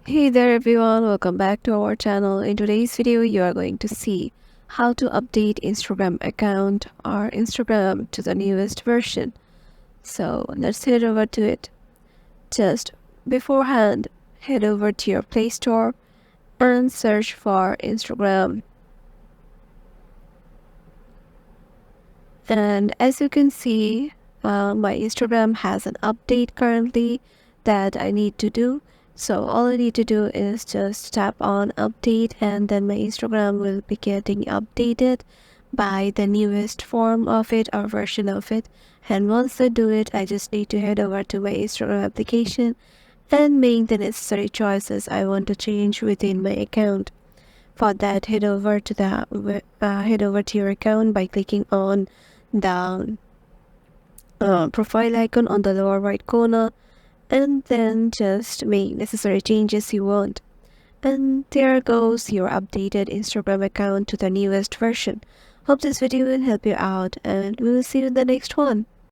Hey there everyone, welcome back to our channel. In today's video, you are going to see how to update Instagram account or Instagram to the newest version. So let's head over to it. Just beforehand, head over to your Play Store and search for Instagram. And as you can see, my Instagram has an update currently that I need to do. So all I need to do is just tap on update and then my Instagram will be getting updated by the newest form of it or version of it. And once I do it, I just need to head over to my Instagram application and make the necessary choices I want to change within my account. For that, head over to your account by clicking on the profile icon on the lower right corner, and then just make necessary changes you want. And there goes your updated Instagram account to the newest version. Hope this video will help you out, and we will see you in the next one.